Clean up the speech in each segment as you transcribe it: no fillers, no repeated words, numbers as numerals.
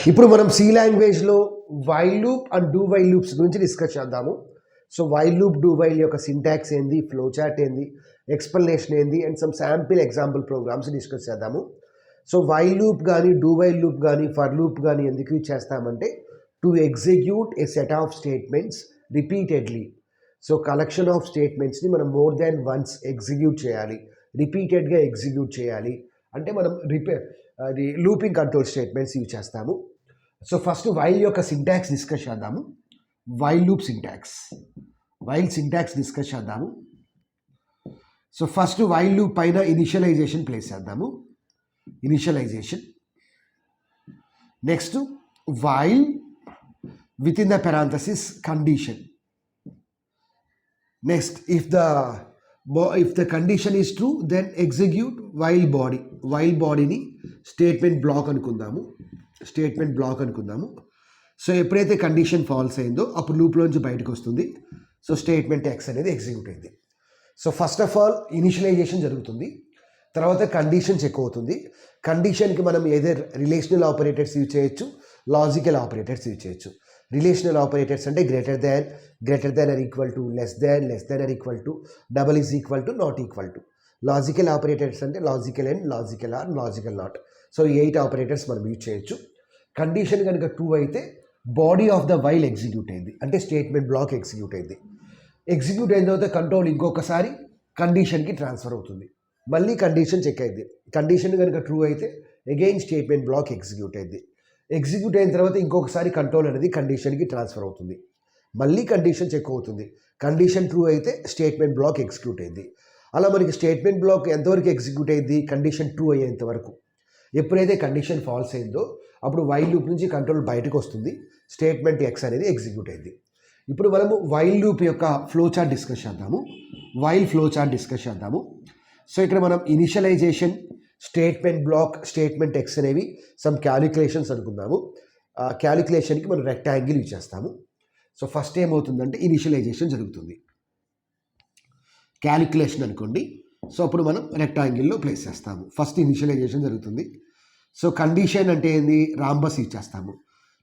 ఇప్పుడు మనం సి లాంగ్వేజ్లో while loop and do while loops గురించి డిస్కస్ చేద్దాము. So while loop do while యొక్క సింటాక్స్ ఏంది, ఫ్లో చార్ట్ ఏంది, ఎక్స్ప్లెనేషన్ ఏంది and some sample example programs discuss చేద్దాము. సో వైల్ లూప్ కానీ డూ వైల్ లూప్ కానీ ఫర్ లూప్ కానీ ఎందుకు యూజ్ చేస్తామంటే to execute a set of statements repeatedly. So collection of స్టేట్మెంట్స్ని మనం మోర్ దాన్ వన్స్ ఎగ్జిక్యూట్ చేయాలి, రిపీటెడ్గా ఎగ్జిక్యూట్ చేయాలి అంటే మనం అది లూపింగ్ కంట్రోల్ స్టేట్మెంట్స్ యూజ్ చేస్తాము. సో ఫస్ట్ వైల్ యొక్క సింటాక్స్ డిస్కస్ చేద్దాము. While loop syntax, while syntax discuss చేద్దాము. సో ఫస్ట్ వైల్ లూప్ పైన ఇనిషియలైజేషన్ ప్లేస్ చేద్దాము. Initialization, next while with in the parenthesis condition. Next if the condition is true then execute while body. while bodyని statement block అనుకుందాము. Statement block అనుకుందాము. So ఎప్పుడైతే condition false అయిందో అప్పుడు లూప్లోంచి బయటకు వస్తుంది. సో స్టేట్మెంట్ ఎక్స్ అనేది ఎగ్జిక్యూట్ అయింది. So first of all initialization జరుగుతుంది, తర్వాత కండిషన్ చెక్ అవుతుంది. కండిషన్కి మనం ఏదో రిలేషనల్ ఆపరేటర్స్ యూజ్ చేయొచ్చు, లాజికల్ ఆపరేటర్స్ యూజ్ చేయొచ్చు. రిలేషనల్ ఆపరేటర్స్ అంటే greater than or equal to, less than or equal to, double is equal to, not equal to. Logical operators అంటే logical and, logical are, logical not. So 8 operators మనం use చేయొచ్చు. Condition కనుక true అయితే body of the while execute అయింది అంటే statement block execute అయింది. Execute అయిన తర్వాత కంట్రోల్ ఇంకొకసారి కండిషన్కి ట్రాన్స్ఫర్ అవుతుంది. మళ్ళీ కండిషన్ చెక్ అయింది. కండిషన్ కనుక ట్రూ అయితే అగైన్ స్టేట్మెంట్ బ్లాక్ ఎగ్జిక్యూట్ అయింది. ఎగ్జిక్యూట్ అయిన తర్వాత ఇంకొకసారి కంట్రోల్ అనేది కండిషన్కి ట్రాన్స్ఫర్ అవుతుంది. మళ్ళీ కండిషన్ చెక్ అవుతుంది. కండిషన్ ట్రూ అయితే స్టేట్మెంట్ బ్లాక్ ఎగ్జిక్యూట్ అయింది. అలా మనకి స్టేట్మెంట్ బ్లాక్ ఎంతవరకు ఎగ్జిక్యూట్ అయింది, కండిషన్ ట్రూ అయ్యేంత వరకు. ఎప్పుడైతే కండిషన్ ఫాల్స్ అయిందో అప్పుడు వైల్ లూప్ నుంచి కంట్రోల్ బయటకు వస్తుంది, స్టేట్మెంట్ ఎక్స్ అనేది ఎగ్జిక్యూట్ అయింది. ఇప్పుడు మనము వైల్ లూప్ యొక్క ఫ్లో చార్ట్ డిస్కస్ చేద్దాము. వైల్ ఫ్లో చార్ట్ డిస్కస్ చేద్దాము. సో ఇక్కడ మనం initialization, statement block, statement X అనేవి సమ్ క్యాలిక్యులేషన్స్ అనుకుందాము. క్యాలిక్యులేషన్కి మనం రెక్టాంగిల్ యూజ్ చేస్తాము. సో ఫస్ట్ ఏమవుతుందంటే ఇనిషియలైజేషన్ జరుగుతుంది, క్యాలిక్యులేషన్ అనుకోండి. సో అప్పుడు మనం రెక్టాంగిల్లో ప్లేస్ చేస్తాము. ఫస్ట్ ఇనిషియలైజేషన్ జరుగుతుంది. సో కండిషన్ అంటే ఏంది, రాంబస్ యూజ్ చేస్తాము.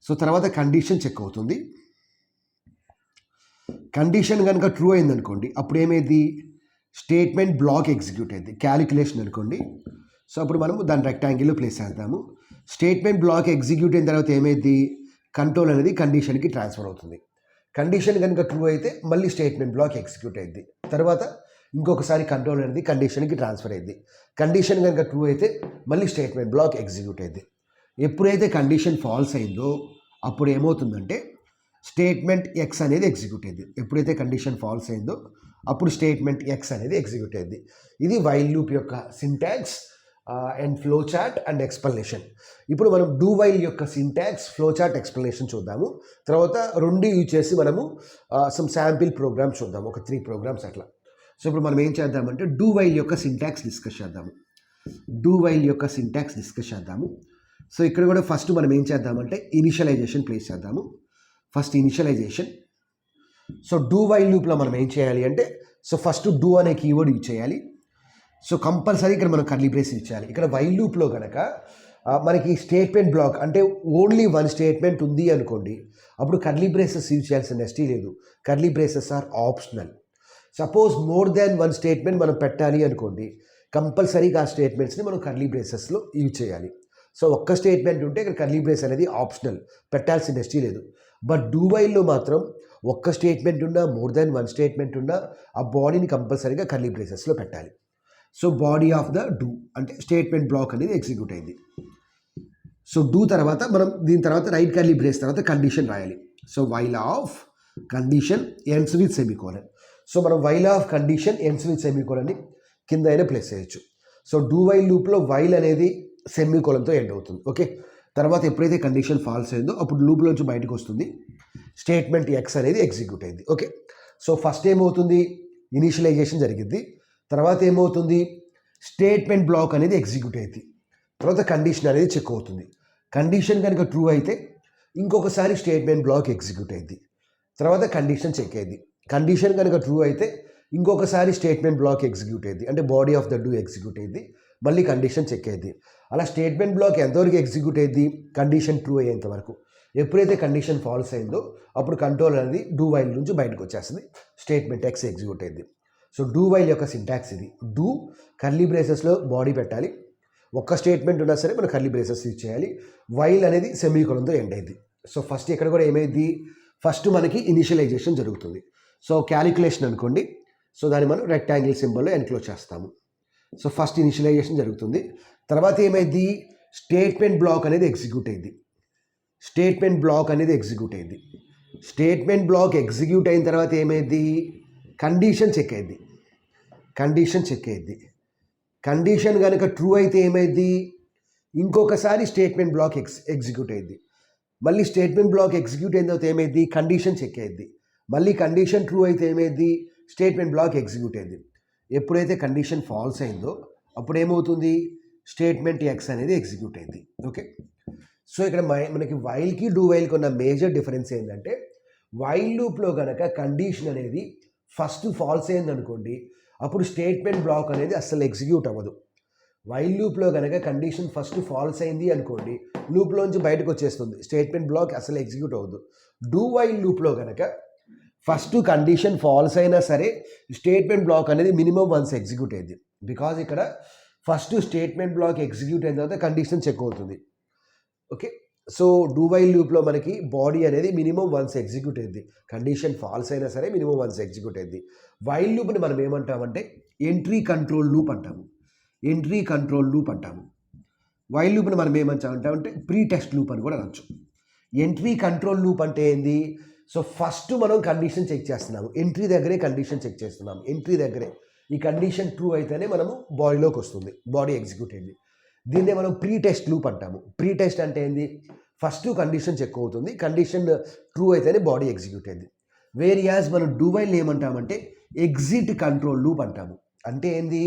సో తర్వాత కండిషన్ చెక్ అవుతుంది. కండిషన్ కనుక ట్రూ అయిందనుకోండి అప్పుడు ఏమైంది, స్టేట్మెంట్ బ్లాక్ ఎగ్జిక్యూట్ అయింది. క్యాలిక్యులేషన్ అనుకోండి. సో అప్పుడు మనము దాన్ని రెక్టాంగిల్లో ప్లేస్ చేద్దాము. స్టేట్మెంట్ బ్లాక్ ఎగ్జిక్యూట్ అయిన తర్వాత ఏమైంది, కంట్రోల్ అనేది కండిషన్కి ట్రాన్స్ఫర్ అవుతుంది. కండిషన్ కనుక ట్రూ అయితే మళ్ళీ స్టేట్మెంట్ బ్లాక్ ఎగ్జిక్యూట్ అయింది. తర్వాత ఇంకొకసారి కంట్రోల్ అనేది కండిషన్కి ట్రాన్స్ఫర్ అయింది. కండిషన్ కనుక ట్రూ అయితే మళ్ళీ స్టేట్మెంట్ బ్లాక్ ఎగ్జిక్యూట్ అయింది. ఎప్పుడైతే కండిషన్ ఫాల్స్ అయిందో అప్పుడు ఏమవుతుందంటే స్టేట్మెంట్ ఎక్స్ అనేది ఎగ్జిక్యూట్ అయింది. ఎప్పుడైతే కండిషన్ ఫాల్స్ అయిందో అప్పుడు స్టేట్మెంట్ ఎక్స్ అనేది ఎగ్జిక్యూట్ అయింది. ఇది వైల్ లూప్ యొక్క syntax and flow chart and explanation. ఇప్పుడు మనం డూ వైల్ యొక్క సింటాక్స్, ఫ్లో చార్ట్, ఎక్స్ప్లెనేషన్ చూద్దాము. తర్వాత రెండు యూజ్ చేసి మనము సమ్ శాంపిల్ ప్రోగ్రామ్స్ చూద్దాము, ఒక 3 ప్రోగ్రామ్స్ అట్లా. సో ఇప్పుడు మనం ఏం చేద్దామంటే డూ వైల్ యొక్క సింటాక్స్ డిస్కస్ చేద్దాము. డూ వైల్ యొక్క సింటాక్స్ డిస్కస్ చేద్దాము. సో ఇక్కడ కూడా ఫస్ట్ మనం ఏం చేద్దామంటే ఇనిషియలైజేషన్ ప్లేస్ చేద్దాము. First initialization. So do while లూప్లో మనం ఏం చేయాలి అంటే, సో ఫస్ట్ డూ అనే కీవర్డ్ యూజ్ చేయాలి. సో కంపల్సరీ ఇక్కడ మనం కర్లీ బ్రేస్ యూజ్ చేయాలి. ఇక్కడ వైల్ లూప్లో కనుక మనకి స్టేట్మెంట్ బ్లాక్ అంటే ఓన్లీ 1 స్టేట్మెంట్ ఉంది అనుకోండి, అప్పుడు కర్లీ బ్రేసెస్ యూజ్ చేయాల్సిన నెస్టీ లేదు. Curly braces are optional. Suppose more than 1 statement మనం పెట్టాలి అనుకోండి, కంపల్సరీగా ఆ స్టేట్మెంట్స్ని మనం కర్లీ బ్రేసెస్లో యూజ్ చేయాలి. సో ఒక్క స్టేట్మెంట్ ఉంటే ఇక్కడ కర్లీ బ్రేస్ అనేది ఆప్షనల్, పెట్టాల్సిన నెస్టీ లేదు. బట్ డూ వైల్లో మాత్రం ఒక్క స్టేట్మెంట్ ఉన్నా, మోర్ దాన్ 1 స్టేట్మెంట్ ఉన్నా ఆ బాడీని కంపల్సరీగా కర్లీ బ్రేసెస్లో పెట్టాలి. So body of the do అంటే స్టేట్మెంట్ బ్లాక్ అనేది ఎగ్జిక్యూట్ అయింది. సో డూ తర్వాత మనం దీని తర్వాత రైట్ కర్లీ బ్రేస్ తర్వాత కండిషన్ రాయాలి. So while of condition ends with semicolon. So మనం while of condition ends with సెమీకోలన్ని కింద అయినా ప్లేస్ చేయొచ్చు. సో డూ వైల్ లూప్లో వైల్ అనేది సెమీకోలన్తో ఎండ్ అవుతుంది. ఓకే, తర్వాత ఎప్పుడైతే కండిషన్ ఫాల్స్ అయిందో అప్పుడు లూప్లోంచి బయటకు వస్తుంది, స్టేట్మెంట్ ఎక్స్ అనేది ఎగ్జిక్యూట్ అయింది. ఓకే, సో ఫస్ట్ ఏమవుతుంది, ఇనిషియలైజేషన్ జరిగింది. తర్వాత ఏమవుతుంది, స్టేట్మెంట్ బ్లాక్ అనేది ఎగ్జిక్యూట్ అయింది. తర్వాత కండిషన్ అనేది చెక్ అవుతుంది. కండిషన్ కనుక ట్రూ అయితే ఇంకొకసారి స్టేట్మెంట్ బ్లాక్ ఎగ్జిక్యూట్ అయింది. తర్వాత కండిషన్ చెక్ అయింది. కండిషన్ కనుక ట్రూ అయితే ఇంకొకసారి స్టేట్మెంట్ బ్లాక్ ఎగ్జిక్యూట్ అయింది అంటే body of the do execute అయింది. మళ్ళీ కండిషన్ చెక్ అయ్యింది. అలా స్టేట్మెంట్ బ్లాక్ ఎంతవరకు ఎగ్జిక్యూట్ అయ్యింది, కండిషన్ ట్రూ అయ్యేంత వరకు. ఎప్పుడైతే కండిషన్ ఫాల్స్ అయిందో అప్పుడు కంట్రోల్ అనేది డూ వైల్ నుంచి బయటకు వచ్చేస్తుంది, స్టేట్మెంట్ ఎక్స్ ఎగ్జిక్యూట్ అయింది. సో డూ వైల్ యొక్క సింటాక్స్ ఇది. డూ కర్లీ బ్రేసెస్లో బాడీ పెట్టాలి, ఒక్క స్టేట్మెంట్ ఉన్నా సరే మనం కర్లీ బ్రేసెస్ యూజ్ చేయాలి. వైల్ అనేది సెమీకోలన్తో ఎండ్ అయింది. సో ఫస్ట్ ఇక్కడ కూడా ఏమైంది, ఫస్ట్ మనకి ఇనిషియలైజేషన్ జరుగుతుంది. సో క్యాలిక్యులేషన్ అనుకోండి, సో దాన్ని మనం రెక్టాంగిల్ సింబల్లో ఎన్క్లోజ్ చేస్తాము. సో ఫస్ట్ ఇనిషియలైజేషన్ జరుగుతుంది. తర్వాత ఏమైంది, స్టేట్మెంట్ బ్లాక్ అనేది ఎగ్జిక్యూట్ అయింది. స్టేట్మెంట్ బ్లాక్ అనేది ఎగ్జిక్యూట్ అయింది. స్టేట్మెంట్ బ్లాక్ ఎగ్జిక్యూట్ అయిన తర్వాత ఏమైంది, కండిషన్ చెక్ అయింది. కండిషన్ చెక్ అయింది. కండిషన్ కనుక ట్రూ అయితే ఏమైంది, ఇంకొకసారి స్టేట్మెంట్ బ్లాక్ ఎగ్జిక్యూట్ అయింది. మళ్ళీ స్టేట్మెంట్ బ్లాక్ ఎగ్జిక్యూట్ అయిన తర్వాత ఏమైంది, కండిషన్ చెక్ అయింది. మళ్ళీ కండిషన్ ట్రూ అయితే ఏమైంది, స్టేట్మెంట్ బ్లాక్ ఎగ్జిక్యూట్ అయింది. ఎప్పుడైతే కండిషన్ ఫాల్స్ అయిందో అప్పుడు ఏమవుతుంది, స్టేట్మెంట్ ఎక్స్ అనేది ఎగ్జిక్యూట్ అయింది. ఓకే, సో ఇక్కడ మనకి వైల్కి డూ వైల్కి ఉన్న మేజర్ డిఫరెన్స్ ఏంటంటే, వైల్ లూప్లో కనుక కండిషన్ అనేది ఫస్ట్ ఫాల్స్ అయింది అనుకోండి, అప్పుడు స్టేట్మెంట్ బ్లాక్ అనేది అస్సలు ఎగ్జిక్యూట్ అవ్వదు. వైల్ లూప్లో కనుక కండిషన్ ఫస్ట్ ఫాల్స్ అయింది అనుకోండి, లూప్లోంచి బయటకు వచ్చేస్తుంది, స్టేట్మెంట్ బ్లాక్ అసలు ఎగ్జిక్యూట్ అవ్వదు. డూ వైల్ లూప్లో కనుక ఫస్ట్ కండిషన్ ఫాల్స్ అయినా సరే స్టేట్మెంట్ బ్లాక్ అనేది మినిమం వన్స్ ఎగ్జిక్యూట్ అయింది. బికాజ్ ఇక్కడ ఫస్ట్ స్టేట్మెంట్ బ్లాక్ ఎగ్జిక్యూట్ అయిన తర్వాత కండిషన్ చెక్ అవుతుంది. ఓకే, సో డూ వైల్ లూప్లో మనకి బాడీ అనేది మినిమం వన్స్ ఎగ్జిక్యూట్ అయింది, కండిషన్ ఫాల్స్ అయినా సరే మినిమం వన్స్ ఎగ్జిక్యూట్ అయింది. వైల్ లూప్ని మనం ఏమంటామంటే ఎంట్రీ కంట్రోల్ లూప్ అంటాము. ఎంట్రీ కంట్రోల్ లూప్ అంటాము. వైల్ లూప్ని మనం ఏమంటామంటే ప్రీ టెస్ట్ లూప్ అని కూడా అనొచ్చు. ఎంట్రీ కంట్రోల్ లూప్ అంటే ఏంది, సో ఫస్ట్ మనం కండిషన్ చెక్ చేస్తున్నాము, ఎంట్రీ దగ్గరే కండిషన్ చెక్ చేస్తున్నాము. ఎంట్రీ దగ్గరే ఈ కండిషన్ ట్రూ అయితేనే మనము బాడీలోకి వస్తుంది, బాడీ ఎగ్జిక్యూట్ అయింది. దీన్నే మనం ప్రీ టెస్ట్ లూప్ అంటాము. ప్రీ టెస్ట్ అంటే ఏంది, ఫస్ట్ కండిషన్ చెక్ అవుతుంది, కండిషన్ ట్రూ అయితేనే బాడీ ఎగ్జిక్యూట్ అయింది. వేరియాజ్ మనం డూ వైల్ ఏమంటామంటే ఎగ్జిట్ కంట్రోల్ లూప్ అంటాము. అంటే ఏంది,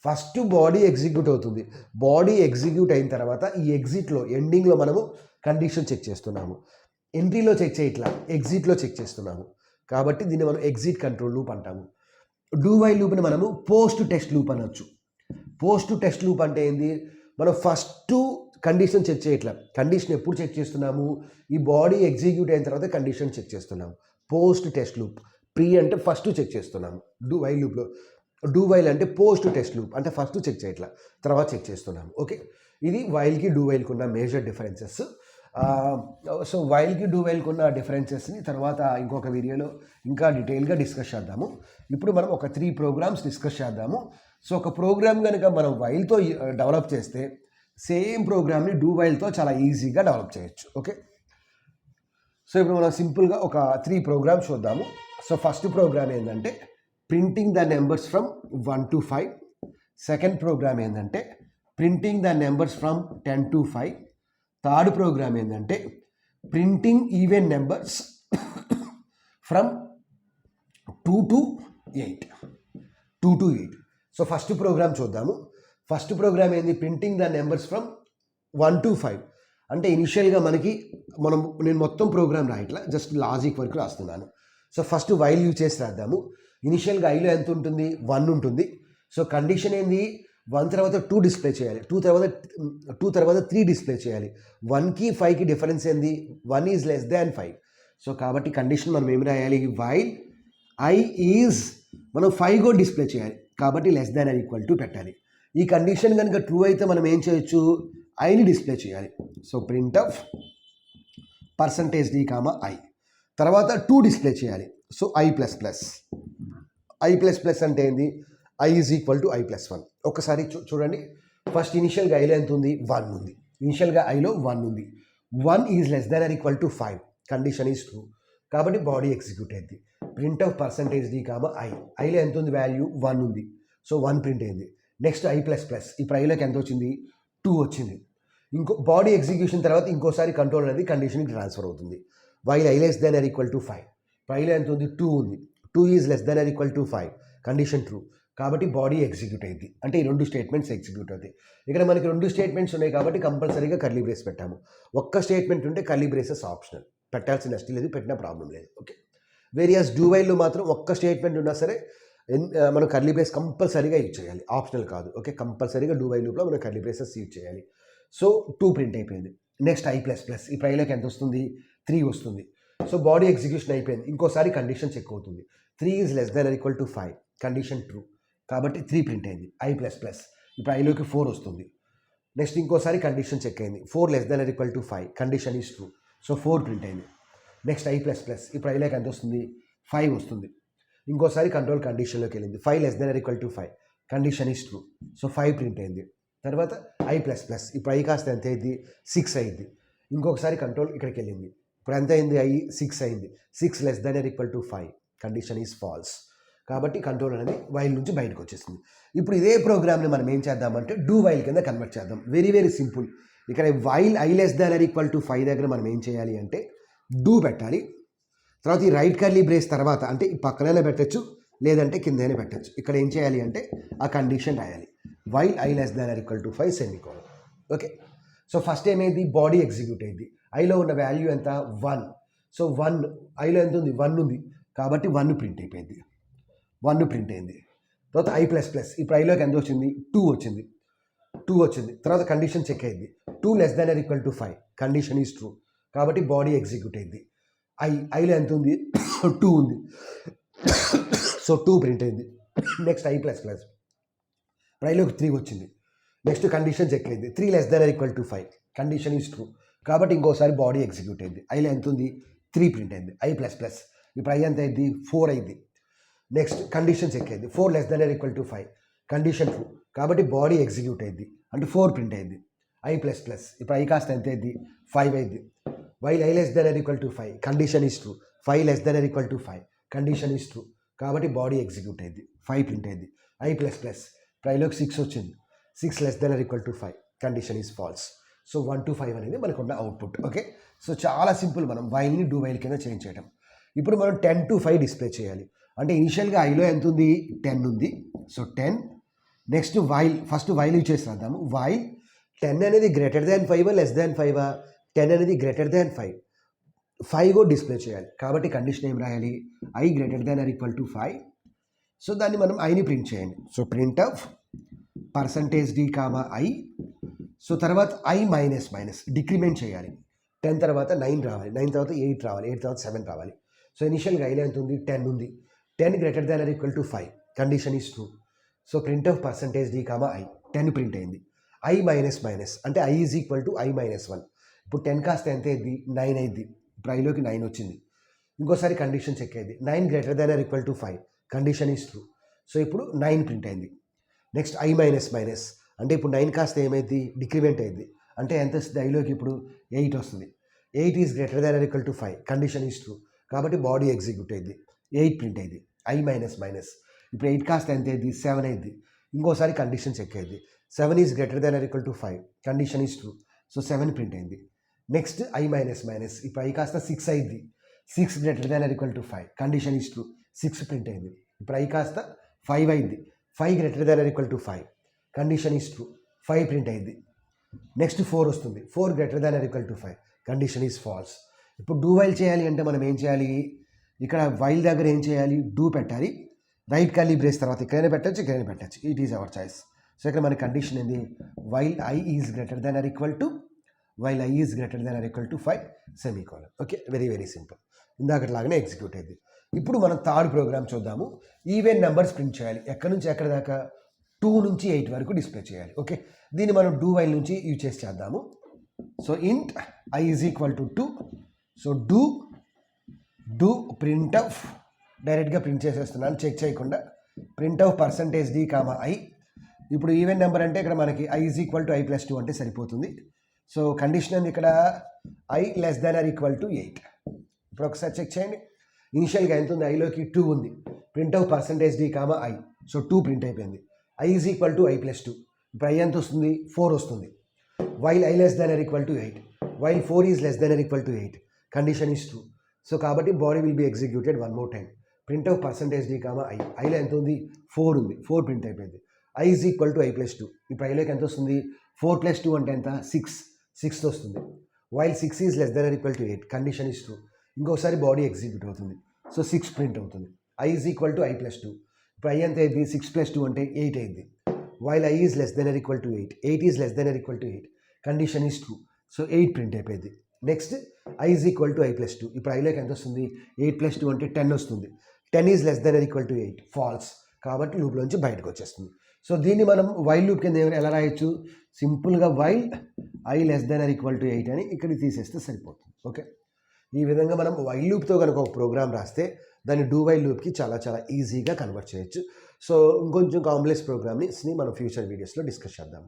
ఫస్ట్ బాడీ ఎగ్జిక్యూట్ అవుతుంది, బాడీ ఎగ్జిక్యూట్ అయిన తర్వాత ఈ ఎగ్జిట్లో ఎండింగ్లో మనము కండిషన్ చెక్ చేస్తున్నాము. ఎంట్రీలో చెక్ చేయట్లా, ఎగ్జిట్లో చెక్ చేస్తున్నాము, కాబట్టి దీన్ని మనం ఎగ్జిట్ కంట్రోల్ లూప్ అంటాము. డూ వైల్ లూప్ని మనము పోస్ట్ టెస్ట్ లూప్ అనొచ్చు. పోస్ట్ టెస్ట్ లూప్ అంటే ఏంది, మనం ఫస్ట్ కండిషన్ చెక్ చేయట్లా, కండిషన్ ఎప్పుడు చెక్ చేస్తున్నాము, ఈ బాడీ ఎగ్జిక్యూట్ అయిన తర్వాత కండిషన్ చెక్ చేస్తున్నాము. Post test loop. ప్రీ అంటే ఫస్ట్ చెక్ చేస్తున్నాము డూ వైల్ లూప్లో. డూ వైల్ అంటే పోస్ట్ టెస్ట్ లూప్, అంటే ఫస్ట్ చెక్ చేయట్లా, తర్వాత చెక్ చేస్తున్నాము. ఓకే, ఇది వైల్కి డూ వైల్కి ఉన్న మేజర్ డిఫరెన్సెస్. సో వైల్కి డూ వైల్కి ఉన్న డిఫరెన్సెస్ని తర్వాత ఇంకొక వీడియోలో ఇంకా డీటెయిల్గా డిస్కస్ చేద్దాము. ఇప్పుడు మనం ఒక 3 ప్రోగ్రామ్స్ డిస్కస్ చేద్దాము. సో ఒక ప్రోగ్రామ్ కనుక మనం వైల్తో డెవలప్ చేస్తే సేమ్ ప్రోగ్రామ్ని డూ వైల్తో చాలా ఈజీగా డెవలప్ చేయొచ్చు. ఓకే, సో ఇప్పుడు మనం సింపుల్గా ఒక 3 ప్రోగ్రామ్స్ చూద్దాము. సో ఫస్ట్ ప్రోగ్రామ్ ఏంటంటే printing the numbers from 1 to 5. Second program ఏంటంటే printing the numbers from 10 to 5. Third program ఏంటంటే printing even numbers from 2 to 8. 2 to 8. So first program చూద్దాము. ఫస్ట్ ప్రోగ్రామ్ ఏంది, printing the numbers from 1 to 5. అంటే ఇనిషియల్గా నేను మొత్తం programme రాయట్లా, just logic వరకు రాస్తున్నాను. సో ఫస్ట్ వైల్ యూజ్ చేసి రాద్దాము. ఇనిషియల్గా ఐలో ఎంత ఉంటుంది, 1 ఉంటుంది. సో కండిషన్ ఏంది, 1 తర్వాత 2 డిస్ప్లే చేయాలి, 2 తర్వాత 3 డిస్ప్లే చేయాలి. 1కి 5కి డిఫరెన్స్ ఏంది, 1 ఈజ్ లెస్ దాన్ 5. సో కాబట్టి కండిషన్ మనం ఏమి రాయాలి, వైల్ ఐ ఈజ్ మనం 5 కూడా డిస్ప్లే చేయాలి, కాబట్టి less than or equal to పెట్టాలి. ఈ కండిషన్ కనుక ట్రూ అయితే మనం ఏం చేయొచ్చు, ఐని డిస్ప్లే చేయాలి. So print of %d, I. తర్వాత 2 డిస్ప్లే చేయాలి. So I plus plus. I plus plus అంటే ఏంది, I is equal to i plus 1. ఒకసారి చూడండి, ఫస్ట్ ఇనిషియల్గా ఐలో ఎంత ఉంది, 1 ఉంది. ఇనిషియల్గా ఐలో 1 ఉంది. 1 is less than or equal to 5. Condition is true, కాబట్టి బాడీ ఎగ్జిక్యూట్ అయింది. Print of %d, i. ఐలో ఎంత ఉంది వాల్యూ, 1 ఉంది. సో 1 ప్రింట్ అయింది. Next i plus plus. ఇప్పుడు ఐలోకి ఎంత వచ్చింది, 2 వచ్చింది. ఇంకో బాడీ ఎగ్జిక్యూషన్ తర్వాత ఇంకోసారి కంట్రోల్ అనేది కండిషన్కి ట్రాన్స్ఫర్ అవుతుంది. While i less than or equal to 5. ఐలో ఎంత ఉంది, 2 ఉంది. 2 is less than or equal to 5. Condition true, కాబట్టి బాడీ ఎగ్జిక్యూట్ అయింది. అంటే ఈ 2 స్టేట్మెంట్స్ ఎగ్జిక్యూట్ అవుతాయి. ఇక్కడ మనకి 2 స్టేట్మెంట్స్ ఉన్నాయి కాబట్టి కంపల్సరీగా కర్లీ బ్రేస్ పెట్టాము. ఒక్క స్టేట్మెంట్ ఉంటే కర్లీ బ్రేసెస్ ఆప్షనల్, పెట్టాల్సిన నష్టం లేదు, పెట్టిన ప్రాబ్లం లేదు. ఓకే, వేరియస్ డూ వైల్లో మాత్రం ఒక్క స్టేట్మెంట్ ఉన్నా సరే మనం కర్లీ బ్రేస్ కంపల్సరీగా యూజ్ చేయాలి, ఆప్షనల్ కాదు. ఓకే, కంపల్సరీగా డూ వైల్ లూప్లో మనం కర్లీ బ్రేసెస్ యూజ్ చేయాలి. సో 2 ప్రింట్ అయిపోయింది. నెక్స్ట్ ఐ ప్లస్ ప్లస్, ఈ ప్రైలోకి ఎంత వస్తుంది? 3 వస్తుంది. సో బాడీ ఎగ్జిక్యూషన్ అయిపోయింది. ఇంకోసారి కండిషన్ చెక్ అవుతుంది. 3 is less than or equal to 5, condition true, కాబట్టి 3 ప్రింట్ అయింది. ఐ ప్లస్ ప్లస్, ఇప్పుడు ఐలోకి 4 వస్తుంది. నెక్స్ట్ ఇంకోసారి కండిషన్ చెక్ అయింది. 4 less than or equal to 5, condition is true, so 4 print అయింది. నెక్స్ట్ ఐ ప్లస్ ప్లస్, ఇప్పుడు ఐలోకి ఎంత వస్తుంది? 5 వస్తుంది. ఇంకోసారి కంట్రోల్ కండిషన్లోకి వెళ్ళింది. 5 less than or equal to 5, condition is true, so 5 print అయింది. తర్వాత ఐ ప్లస్ ప్లస్, ఇప్పుడు ఐ కాస్త ఎంత అయింది? 6 అయింది. ఇంకొకసారి కంట్రోల్ ఇక్కడికి వెళ్ళింది. ఇప్పుడు ఎంత అయింది? ఐ 6 అయింది. 6 less than or equal to 5, condition is false, కాబట్టి కంట్రోల్ అనేది వైల్ నుంచి బయటకు వచ్చేసింది. ఇప్పుడు ఇదే ప్రోగ్రామ్ని మనం ఏం చేద్దామంటే డూ వైల్ కింద కన్వర్ట్ చేద్దాం. Very very simple. ఇక్కడ while i less than or equal to 5 దగ్గర మనం ఏం చేయాలి అంటే డూ పెట్టాలి. తర్వాత ఈ రైట్ కర్లీ బ్రేస్ తర్వాత అంటే ఈ పక్కనైనా పెట్టచ్చు, లేదంటే కిందైనా పెట్టచ్చు. ఇక్కడ ఏం చేయాలి అంటే ఆ కండిషన్ రాయాలి, while i less than or equal to 5 semicolon. Okay, so first ఏమైంది? బాడీ ఎగ్జిక్యూట్ అయింది. ఐలో ఉన్న వాల్యూ ఎంత? 1. సో 1, ఐలో ఎంత ఉంది? 1 ఉంది, కాబట్టి 1 ప్రింట్ అయిపోయింది. 1 ప్రింట్ అయింది. తర్వాత ఐ ప్లస్ ప్లస్, ఇప్పుడు ఐలోకి ఎంత వచ్చింది? 2 వచ్చింది. 2 వచ్చింది. తర్వాత కండిషన్ చెక్ అయింది. 2 less than or equal to 5, condition is true, కాబట్టి బాడీ ఎగ్జిక్యూట్ అయింది. ఐలో ఎంత ఉంది? 2 ఉంది, సో 2 ప్రింట్ అయింది. నెక్స్ట్ ఐ ప్లస్ ప్లస్, ఐలోకి 3 వచ్చింది. నెక్స్ట్ కండిషన్ చెక్ అయింది. 3 less than or equal to 5, condition is true, కాబట్టి ఇంకోసారి బాడీ ఎగ్జిక్యూట్ అయింది. ఐలో ఎంత ఉంది? 3 ప్రింట్ అయింది. ఐ ప్లస్ ప్లస్, ఇప్పుడు ఐ ఎంత అయింది? 4 అయింది. నెక్స్ట్ కండిషన్ చెక్ అయింది. 4 less than or equal to 5, condition true, కాబట్టి బాడీ ఎగ్జిక్యూట్ అయింది, అంటే 4 ప్రింట్ అయింది. ఐ ప్లస్ ప్లస్, ఇప్పుడు ఐ కాస్త ఎంత అయింది? 5 అయింది. While i less than or equal to 5, condition is true, 5 less than or equal to 5, condition is true, కాబట్టి బాడీ ఎగ్జిక్యూట్ అయింది. 5 ప్రింట్ అయింది. ఐ ప్లస్ ప్లస్, ఇప్పుడు ఐలోకి 6 వచ్చింది. 6 less than or equal to 5, condition is falls. So 1 to 5 అనేది మనకు ఉన్న output. Okay, so చాలా simple మనం వైల్ని డూ వైల్ కింద చేంజ్ చేయడం. ఇప్పుడు మనం 10 to 5 డిస్ప్లే చేయాలి. అంటే ఇనిషియల్గా ఐలో ఎంత ఉంది? 10 ఉంది. So 10. Next while, first while use చేసి రాద్దాము. వైల్ 10 అనేది గ్రేటర్ దాన్ 5 లెస్ దాన్ 5? 10 అనేది గ్రేటర్ దాన్ 5, 5 కూడా డిస్ప్లే చేయాలి, కాబట్టి కండిషన్ ఏం రాయాలి? I greater than or equal to 5. So దాన్ని మనం ఐని ప్రింట్ చేయండి. So print of %d, i. So తర్వాత ఐ మైనస్ మైనస్ డిక్రిమెంట్ చేయాలి. 10 తర్వాత 9 రావాలి, 9 తర్వాత 8 రావాలి, 8 తర్వాత 7 రావాలి. సో ఇనిషియల్గా ఐలో ఎంత ఉంది? 10 ఉంది. 10 greater than or equal to 5, condition is true. So print of %d, I. 10 print అయింది. ఐ మైనస్ మైనస్ అంటే I is equal to I minus 1. ఇప్పుడు 10 కాస్త ఎంత అయింది? 9 అయింది. ఇప్పుడు ఐలోకి 9 వచ్చింది. ఇంకోసారి కండిషన్ చెక్ అయింది. 9 greater than or equal to 5, condition is true, so ఇప్పుడు 9 ప్రింట్ అయింది. నెక్స్ట్ ఐ మైనస్ మైనస్ అంటే ఇప్పుడు 9 కాస్త ఏమైంది? డిక్రిమెంట్ అయింది, అంటే ఎంత వస్తుంది? ఐలోకి ఇప్పుడు 8 వస్తుంది. 8 is greater than or equal to 5, condition is true, కాబట్టి బాడీ ఎగ్జిక్యూట్ అయింది. 8 ప్రింట్ అయింది. ఐ మైనస్ మైనస్, ఇప్పుడు 8 కాస్త ఎంత అయింది? 7 అయింది. ఇంకోసారి కండిషన్ చెక్ అయింది. 7 is greater than or equal to 5, condition is true, so 7 print అయింది. నెక్స్ట్ ఐ మైనస్ మైనస్, ఇప్పుడు ఐ కాస్త 6 అయింది. 6 greater than or equal to 5, condition is true, 6 print అయింది. ఇప్పుడు ఐ కాస్త 5 అయింది. 5 greater than or equal to 5, condition is true, 5 print అయింది. Next 4 వస్తుంది. 4 greater than or equal to 5, condition is falls. ఇప్పుడు డూ వైల్ చేయాలి అంటే మనం ఏం చేయాలి? ఇక్కడ వైల్ దగ్గర ఏం చేయాలి? డూ పెట్టాలి. రైట్ కర్లీ బ్రేస్ తర్వాత ఇక్కడైనా పెట్టచ్చు, ఇక్కడైనా పెట్టచ్చు, it is our choice. So ఇక్కడ మన కండిషన్ ఏంది? While i is greater than or equal to 5 semicolon. Okay, very very simple. ఇందాకట్లాగానే ఎగ్జిక్యూట్ అయింది. ఇప్పుడు మనం థర్డ్ ప్రోగ్రామ్ చూద్దాము. ఈవెన్ నెంబర్స్ ప్రింట్ చేయాలి. ఎక్కడి నుంచి ఎక్కడ దాకా? 2 నుంచి 8 వరకు డిస్ప్లే చేయాలి. ఓకే, దీన్ని మనం డూ వైల్ నుంచి యూజ్ చేసి చేద్దాము. సో ఇంట్ I is equal to 2. So do print of, డైరెక్ట్గా ప్రింట్ చేసేస్తున్నాను చెక్ చేయకుండా. Print of %d, I. ఇప్పుడు ఈవెన్ నెంబర్ అంటే ఇక్కడ మనకి I is equal to i plus 2 అంటే సరిపోతుంది. సో కండిషన్ ఉంది ఇక్కడ I less than or equal to 8. ఇప్పుడు ఒకసారి చెక్ చేయండి. ఇనిషియల్గా ఎంత ఉంది? ఐలోకి 2 ఉంది. Print of %d, i. So 2 print అయిపోయింది. I is equal to i plus 2. ఇప్పుడు ఐ ఎంత వస్తుంది? 4 వస్తుంది. While i less than or equal to 8, while 4 is less than or equal to 8, condition is true. So కాబట్టి body will be executed one more time. Print of %d, i. ఐలో ఎంత ఉంది? 4 ఉంది. 4 ప్రింట్ అయిపోయింది. I is equal to i plus 2. ఇప్పుడు ఐలోకి ఎంత వస్తుంది? 4 + 2 అంటే ఎంత? 6 వస్తుంది. While 6 is less than or equal to 8, condition is true. ఇంకోసారి బాడీ ఎగ్జిక్యూట్ అవుతుంది. సో 6 ప్రింట్ అవుతుంది. I is equal to i plus 2. ఇప్పుడు i ఎంత అయింది 6 + 2 అంటే 8 అయింది. While i is less than or equal to 8, 8 is less than or equal to 8, condition is true. So 8 print అయిపోయింది. Next i is equal to i + 2. ఇప్పుడు iలోకి ఎంత వస్తుంది 8 + 2 అంటే 10 వస్తుంది. 10 is less than or equal to 8, false. కాబట్టి లూప్లోంచి బయటకు వచ్చేస్తుంది. సో దీన్ని మనం వైల్ లూప్ కింద ఎలా రాయొచ్చు, సింపుల్గా while i less than or equal to 8 అని ఇక్కడ తీసేస్తే సరిపోతుంది. ఓకే, ఈ విధంగా మనం వైల్ లూప్తో కనుక ఒక ప్రోగ్రామ్ రాస్తే దాన్ని డూ వైల్ లూప్కి చాలా చాలా ఈజీగా కన్వర్ట్ చేయొచ్చు. సో ఇంకొంచెం కాంప్లెక్స్ ప్రోగ్రామ్ని మనం ఫ్యూచర్ వీడియోస్లో డిస్కస్ చేద్దాం.